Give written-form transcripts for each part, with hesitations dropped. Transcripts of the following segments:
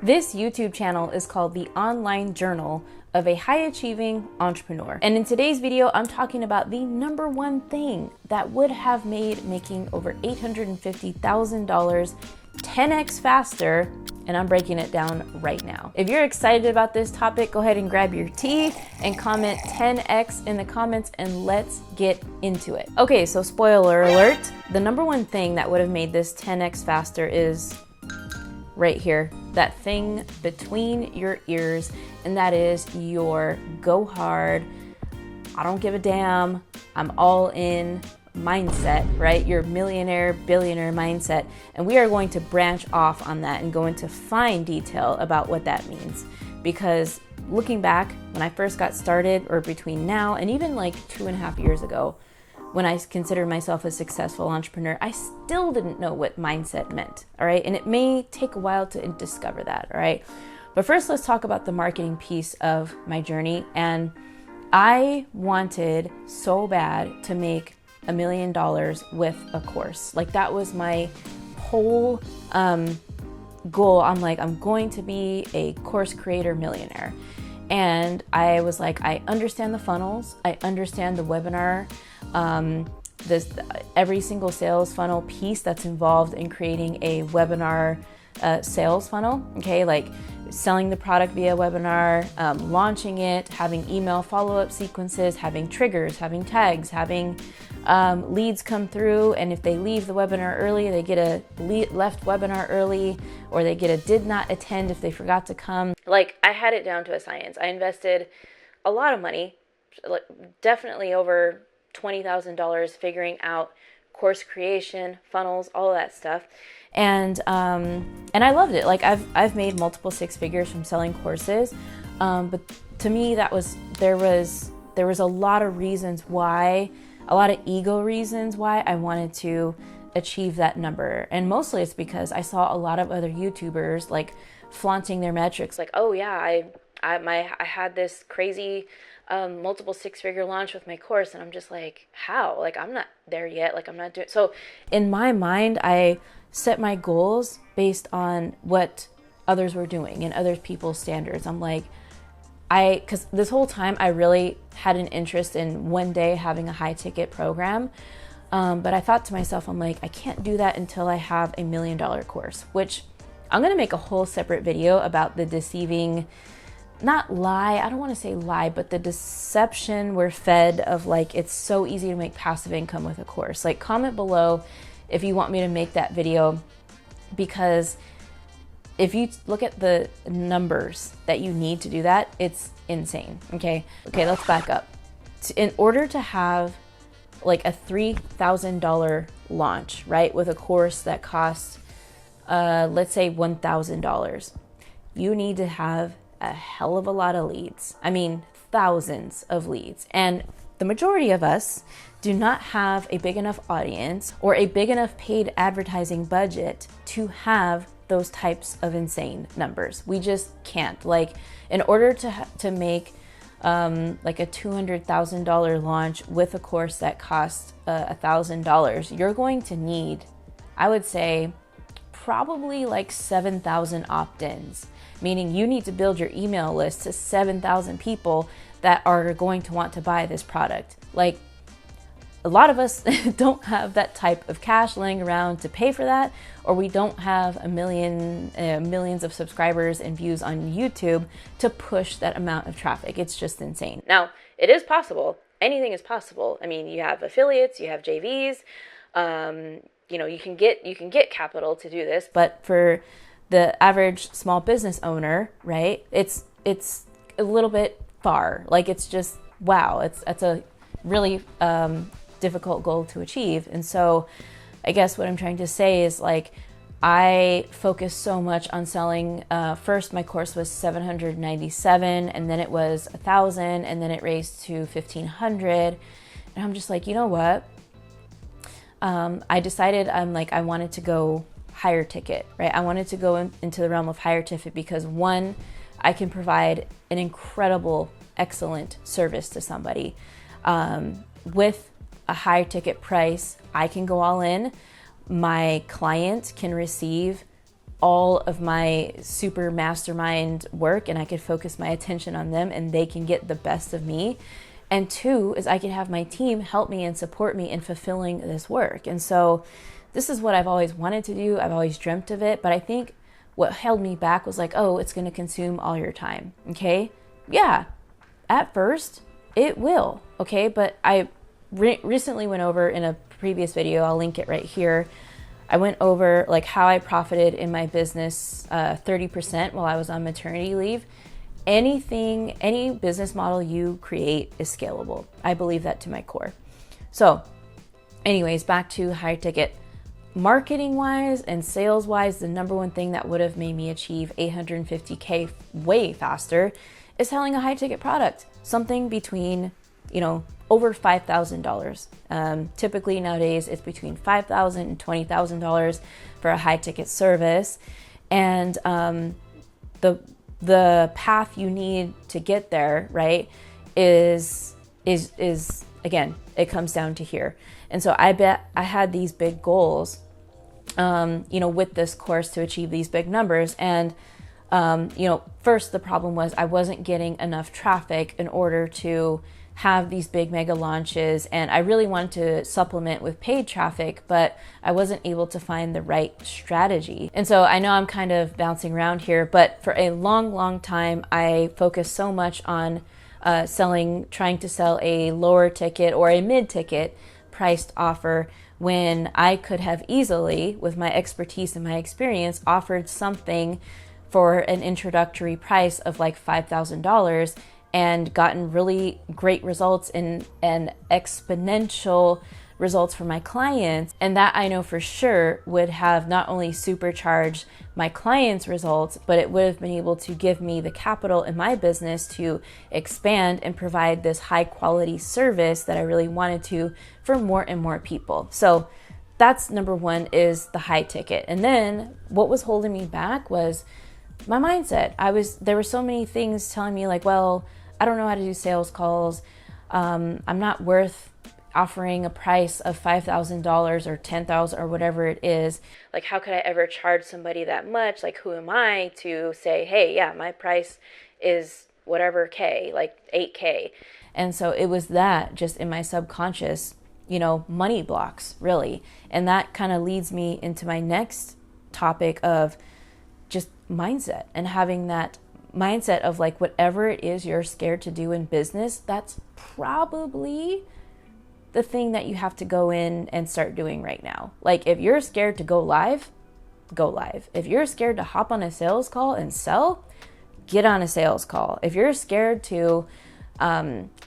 This YouTube channel is called The Online Journal of a High-Achieving Entrepreneur. And in today's video, I'm talking about the number one thing that would have made making over $850,000 10x faster, and I'm breaking it down right now. If you're excited about this topic, go ahead and grab your tea and comment 10x in the comments and let's get into it. Okay, so spoiler alert, the number one thing that would have made this 10x faster is right here, that thing between your ears, and that is your go hard, I don't give a damn, I'm all in mindset, right? Your millionaire, billionaire mindset. And we are going to branch off on that and go into fine detail about what that means. Because looking back, when I first got started, or between now and even like 2.5 years ago, when I considered myself a successful entrepreneur, I still didn't know what mindset meant, all right? And it may take a while to discover that, all right? But first, let's talk about the marketing piece of my journey. And I wanted so bad to make $1 million with a course. Like, that was my whole goal. I'm like, I'm going to be a course creator millionaire. And I was like, I understand the funnels, I understand the webinar, every single sales funnel piece that's involved in creating a webinar sales funnel, okay? Like selling the product via webinar, launching it, having email follow-up sequences, having triggers, having tags, having leads come through, and if they leave the webinar early, they get a left webinar early, or they get a did not attend if they forgot to come. Like, I had it down to a science. I invested a lot of money, like definitely over $20,000, figuring out course creation, funnels, all of that stuff. And I loved it. Like, I've made multiple six figures from selling courses. But to me, there was a lot of reasons why, a lot of ego reasons why I wanted to achieve that number. And mostly it's because I saw a lot of other YouTubers like flaunting their metrics. Like, oh yeah, I had this crazy multiple six-figure launch with my course, and I'm just like, how? Like, I'm not there yet. Like, I'm not doing. So in my mind, I set my goals based on what others were doing and other people's standards. I'm like, because this whole time I really had an interest in one day having a high ticket program. But I thought to myself, I'm like, I can't do that until I have $1 million course, which I'm going to make a whole separate video about the deceiving, not lie, I don't want to say lie, but the deception we're fed of, like, it's so easy to make passive income with a course. Like, comment below if you want me to make that video, because if you look at the numbers that you need to do that, it's insane. Okay, let's back up. In order to have like a $3,000 launch, right, with a course that costs, let's say $1,000, you need to have a hell of a lot of leads. I mean, thousands of leads. And the majority of us do not have a big enough audience or a big enough paid advertising budget to have those types of insane numbers. We just can't. Like, in order to make like a $200,000 launch with a course that costs $1,000, you're going to need, I would say, probably like 7,000 opt-ins, meaning you need to build your email list to 7,000 people that are going to want to buy this product. Like, a lot of us don't have that type of cash laying around to pay for that, or we don't have millions of subscribers and views on YouTube to push that amount of traffic. It's just insane. Now, it is possible. Anything is possible. I mean, you have affiliates, you have JVs, you know, you can get capital to do this, but for the average small business owner, right, it's a little bit far. Like, it's just, wow, it's a really difficult goal to achieve. And so I guess what I'm trying to say is, like, I focused so much on selling. First, my course was $797, and then it was $1,000, and then it raised to $1,500. And I'm just like, you know what? I decided I wanted to go higher ticket, right? I wanted to go into the realm of higher ticket because, one, I can provide an incredible, excellent service to somebody. With a higher ticket price, I can go all in. My client can receive all of my super mastermind work and I could focus my attention on them and they can get the best of me. And two is I can have my team help me and support me in fulfilling this work. And so this is what I've always wanted to do. I've always dreamt of it. But I think what held me back was like, oh, it's going to consume all your time. Okay. Yeah. At first it will. Okay. But I recently went over in a previous video, I'll link it right here. I went over like how I profited in my business 30% while I was on maternity leave. Any business model you create is scalable. I believe that to my core. So anyways, back to high ticket. Marketing wise and sales wise, the number one thing that would have made me achieve 850K way faster is selling a high ticket product, something between, over $5,000. Typically nowadays it's between $5,000 and $20,000 for a high ticket service. And the path you need to get there, right, is again, it comes down to here. And so I bet I had these big goals, with this course to achieve these big numbers. And, first the problem was I wasn't getting enough traffic in order to have these big mega launches. And I really wanted to supplement with paid traffic, but I wasn't able to find the right strategy. And so I know I'm kind of bouncing around here, but for a long, long time, I focused so much on trying to sell a lower ticket or a mid ticket priced offer when I could have easily, with my expertise and my experience, offered something for an introductory price of like $5,000 and gotten really great results and exponential results for my clients. And that I know for sure would have not only supercharged my clients' results, but it would have been able to give me the capital in my business to expand and provide this high quality service that I really wanted to for more and more people. So that's number one, is the high ticket. And then what was holding me back was my mindset. There were so many things telling me like, well, I don't know how to do sales calls. I'm not worth offering a price of $5,000 or $10,000 or whatever it is. Like, how could I ever charge somebody that much? Like, who am I to say, hey, yeah, my price is whatever K, like 8K. And so it was that just in my subconscious, money blocks really. And that kind of leads me into my next topic of just mindset, and having that mindset of like, whatever it is you're scared to do in business, that's probably the thing that you have to go in and start doing right now. Like, if you're scared to go live, go live. If you're scared to hop on a sales call and sell, get on a sales call. If you're scared to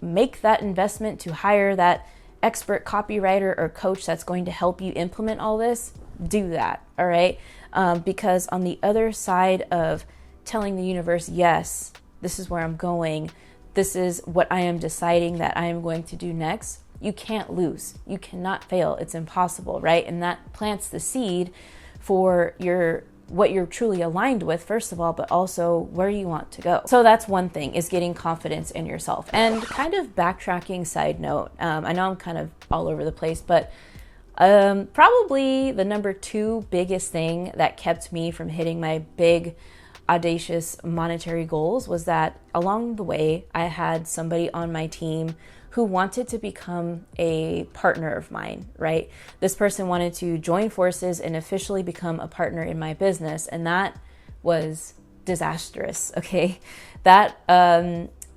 make that investment to hire that expert copywriter or coach that's going to help you implement all this, do that. All right. Because on the other side of telling the universe, yes, this is where I'm going, this is what I am deciding that I am going to do next, you can't lose. You cannot fail. It's impossible, right? And that plants the seed for what you're truly aligned with, first of all, but also where you want to go. So that's one thing, is getting confidence in yourself. And kind of backtracking side note, I know I'm kind of all over the place, but probably the number two biggest thing that kept me from hitting my big, audacious monetary goals was that along the way, I had somebody on my team who wanted to become a partner of mine, right? This person wanted to join forces and officially become a partner in my business. And that was disastrous, okay? That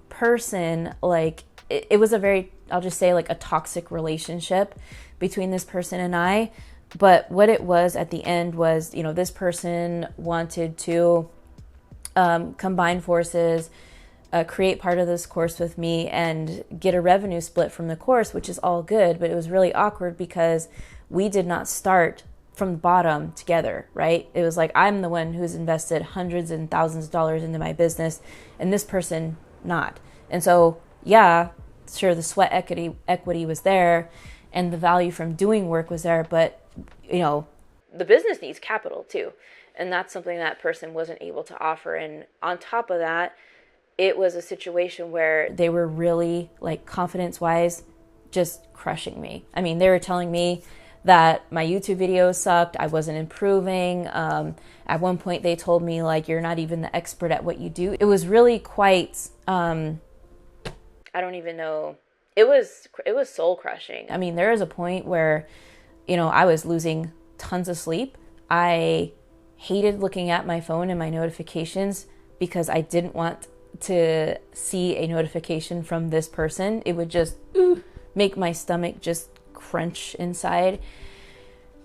person, like, it was a very, I'll just say, like a toxic relationship between this person and I. But what it was at the end was, this person wanted to combine forces, create part of this course with me and get a revenue split from the course, which is all good. But it was really awkward because we did not start from the bottom together, right? It was like, I'm the one who's invested hundreds and thousands of dollars into my business and this person not. And so, yeah, sure, the sweat equity was there and the value from doing work was there, but the business needs capital too. And that's something that person wasn't able to offer. And on top of that, it was a situation where they were really, like, confidence-wise, just crushing me. I mean, they were telling me that my YouTube videos sucked. I wasn't improving. At one point they told me like, you're not even the expert at what you do. It was really quite, I don't even know. It was soul crushing. I mean, there was a point where, I was losing tons of sleep. I hated looking at my phone and my notifications because I didn't want to see a notification from this person. It would just make my stomach just crunch inside.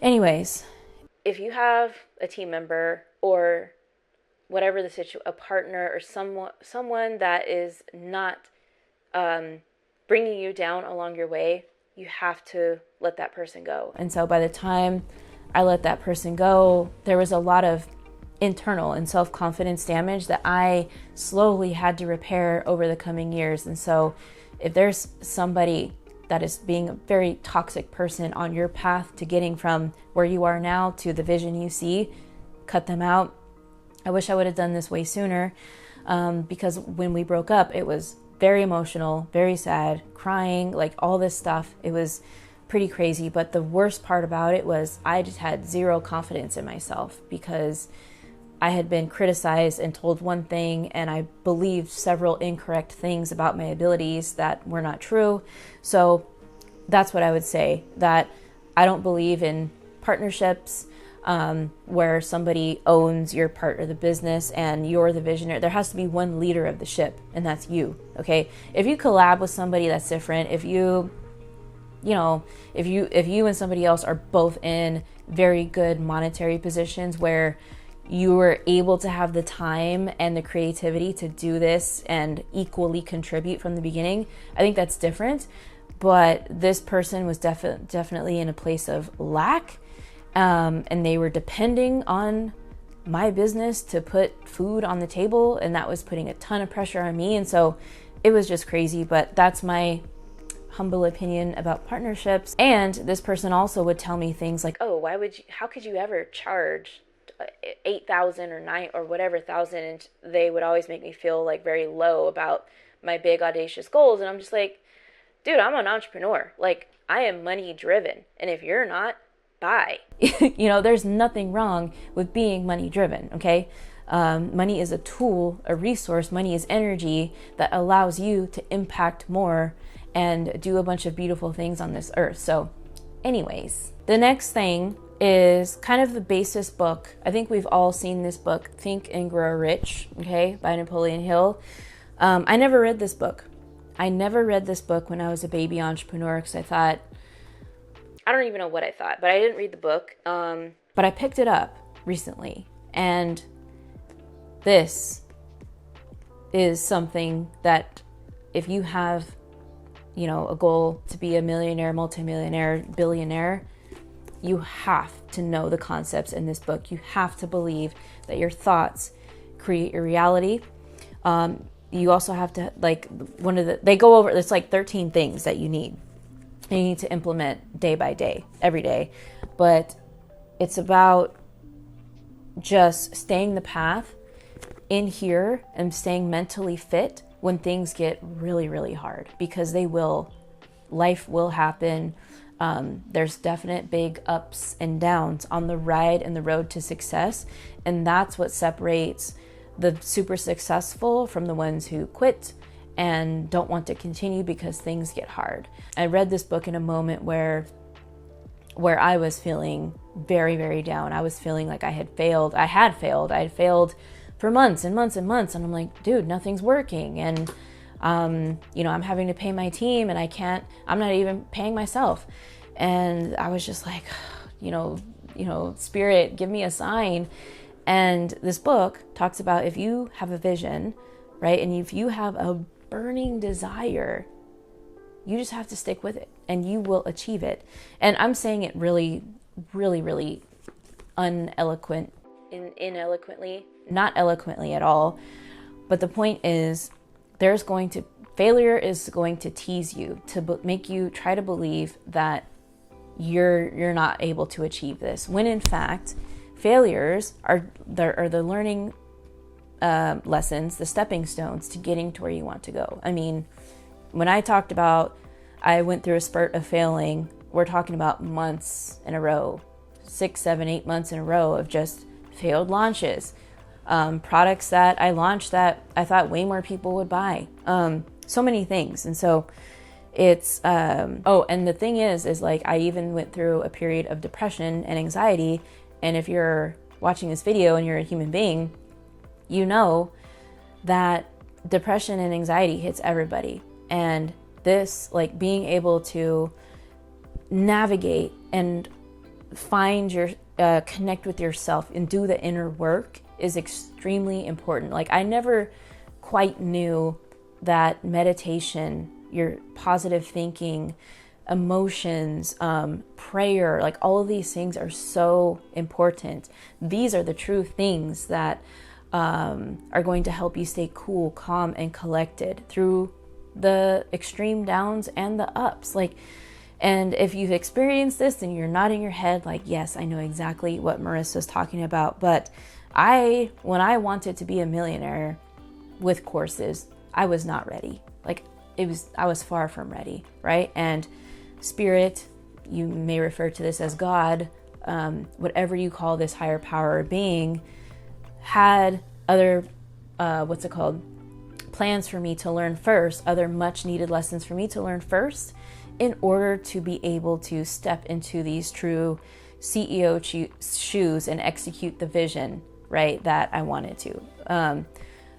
Anyways, if you have a team member or whatever the situation, a partner or someone that is not bringing you down along your way, you have to let that person go. And so by the time I let that person go, there was a lot of internal and self-confidence damage that I slowly had to repair over the coming years. And so if there's somebody that is being a very toxic person on your path to getting from where you are now to the vision you see, cut them out. I wish I would have done this way sooner, because when we broke up, it was very emotional, very sad, crying, like all this stuff. It was pretty crazy. But the worst part about it was I just had zero confidence in myself because I had been criticized and told one thing, and I believed several incorrect things about my abilities that were not true. So that's what I would say, that I don't believe in partnerships where somebody owns your part of the business and you're the visionary. There has to be one leader of the ship, and that's you, okay? If you collab with somebody, that's different. If you and somebody else are both in very good monetary positions where you were able to have the time and the creativity to do this and equally contribute from the beginning, I think that's different. But this person was definitely in a place of lack, and they were depending on my business to put food on the table, and that was putting a ton of pressure on me. And so it was just crazy. But that's my humble opinion about partnerships. And this person also would tell me things like, oh, how could you ever charge 8,000 or 9 or whatever thousand? And they would always make me feel like very low about my big audacious goals. And I'm just like, dude, I'm an entrepreneur. Like, I am money driven. And if you're not, bye. There's nothing wrong with being money driven. Okay. Money is a tool, a resource. Money is energy that allows you to impact more and do a bunch of beautiful things on this earth. So anyways, the next thing is kind of the basis book. I think we've all seen this book, Think and Grow Rich, okay, by Napoleon Hill. I never read this book. I never read this book when I was a baby entrepreneur because I thought, I don't even know what I thought, but I didn't read the book. But I picked it up recently, and this is something that if you have, a goal to be a millionaire, multimillionaire, billionaire, you have to know the concepts in this book. You have to believe that your thoughts create your reality. You also have to, they go over, it's like 13 things that you need to implement day by day, every day. But it's about just staying the path in here and staying mentally fit when things get really, really hard, because they will. Life will happen. There's definite big ups and downs on the ride and the road to success. And that's what separates the super successful from the ones who quit and don't want to continue because things get hard. I read this book in a moment where I was feeling very, very down. I was feeling like I had failed. I had failed for months and months and months. And I'm like, dude, nothing's working. And I'm having to pay my team, and I'm not even paying myself. And I was just like, Spirit, give me a sign. And this book talks about if you have a vision, right? And if you have a burning desire, you just have to stick with it and you will achieve it. And I'm saying it really, really, really ineloquently, not eloquently at all. But the point is, failure is going to tease you to make you try to believe that you're not able to achieve this, when in fact failures are the learning lessons, the stepping stones to getting to where you want to go. I mean, when I talked about I went through a spurt of failing. We're talking about months in a row, 6, 7, 8 months in a row of just failed launches. Products that I launched that I thought way more people would buy. So many things. And so it's, oh, and the thing is like, I even went through a period of depression and anxiety. And if you're watching this video and you're a human being, you know that depression and anxiety hits everybody. And this, like, being able to navigate and find your, connect with yourself and do the inner work is extremely important. Like, I never quite knew that meditation, your positive thinking, emotions, prayer, like all of these things are so important. These are the true things that are going to help you stay cool, calm, and collected through the extreme downs and the ups. Like, and if you've experienced this, then you're nodding your head like, yes, I know exactly what Marissa's talking about. But when I wanted to be a millionaire with courses, I was not ready. Like, I was far from ready, right? And spirit, you may refer to this as God, whatever you call this higher power or being, had other, plans for me to learn first, other much needed lessons for me to learn first, in order to be able to step into these true CEO shoes and execute the vision, right, that I wanted to.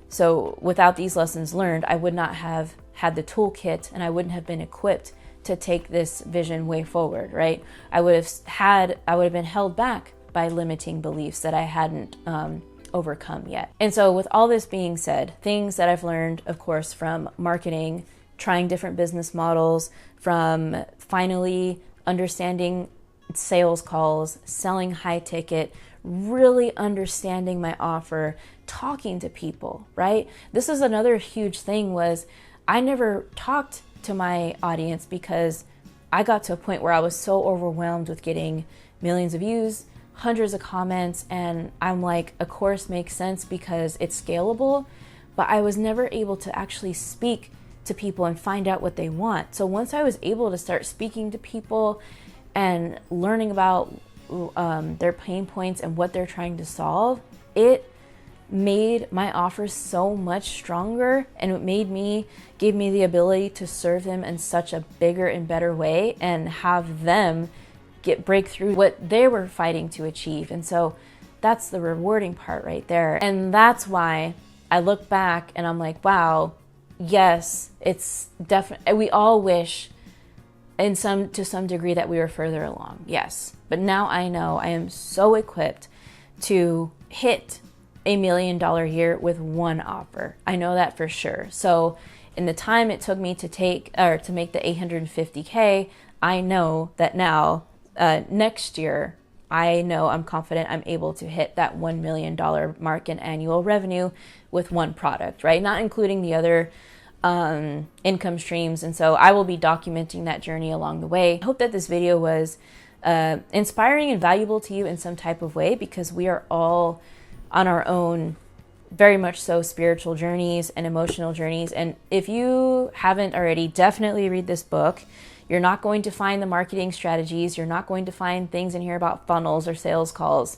So without these lessons learned, I would not have had the toolkit, and I wouldn't have been equipped to take this vision way forward, right? I would have been held back by limiting beliefs that I hadn't overcome yet. And so with all this being said, things that I've learned, of course, from marketing, trying different business models, from finally understanding sales calls, selling high ticket, really understanding my offer, talking to people, right? This is another huge thing, was I never talked to my audience because I got to a point where I was so overwhelmed with getting millions of views, hundreds of comments, and I'm like, a course makes sense because it's scalable, but I was never able to actually speak to people and find out what they want. So once I was able to start speaking to people and learning about their pain points and what they're trying to solve, it made my offer so much stronger, and it gave me the ability to serve them in such a bigger and better way and have them break through what they were fighting to achieve. And so that's the rewarding part right there. And that's why I look back and I'm like, wow, yes, it's definitely, we all wish to some degree that we were further along. Yes. But now I know I am so equipped to hit $1 million year with one offer. I know that for sure. So in the time it took me to make the 850K, I know that now, next year, I know I'm confident I'm able to hit that $1 million mark in annual revenue with one product, right? Not including the other income streams. And so I will be documenting that journey along the way. I hope that this video was inspiring and valuable to you in some type of way, because we are all on our own, very much so, spiritual journeys and emotional journeys. And if you haven't already, definitely read this book. You're not going to find the marketing strategies. You're not going to find things in here about funnels or sales calls.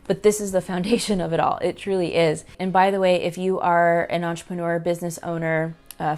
But this is the foundation of it all. It truly is. And by the way, if you are an entrepreneur, business owner,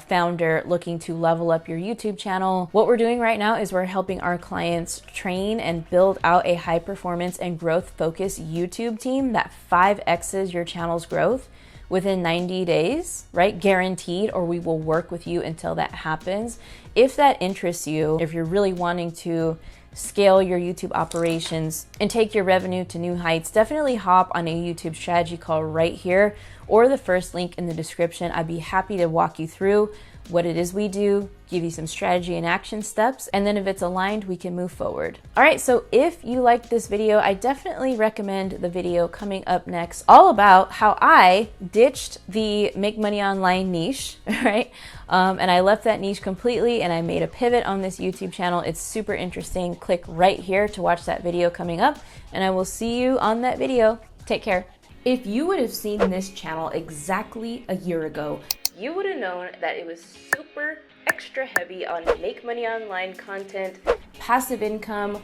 founder looking to level up your YouTube channel, what we're doing right now is we're helping our clients train and build out a high performance and growth focused YouTube team that 5x's your channel's growth within 90 days, right? Guaranteed, or we will work with you until that happens. If that interests you, if you're really wanting to scale your YouTube operations and take your revenue to new heights, definitely hop on a YouTube strategy call right here or the first link in the description. I'd be happy to walk you through what it is we do, give you some strategy and action steps, and then if it's aligned, we can move forward. All right, so if you liked this video, I definitely recommend the video coming up next, all about how I ditched the make money online niche, right? And I left that niche completely and I made a pivot on this YouTube channel. It's super interesting. Click right here to watch that video coming up, and I will see you on that video. Take care. If you would have seen this channel exactly a year ago, you would have known that it was super extra heavy on make money online content, passive income,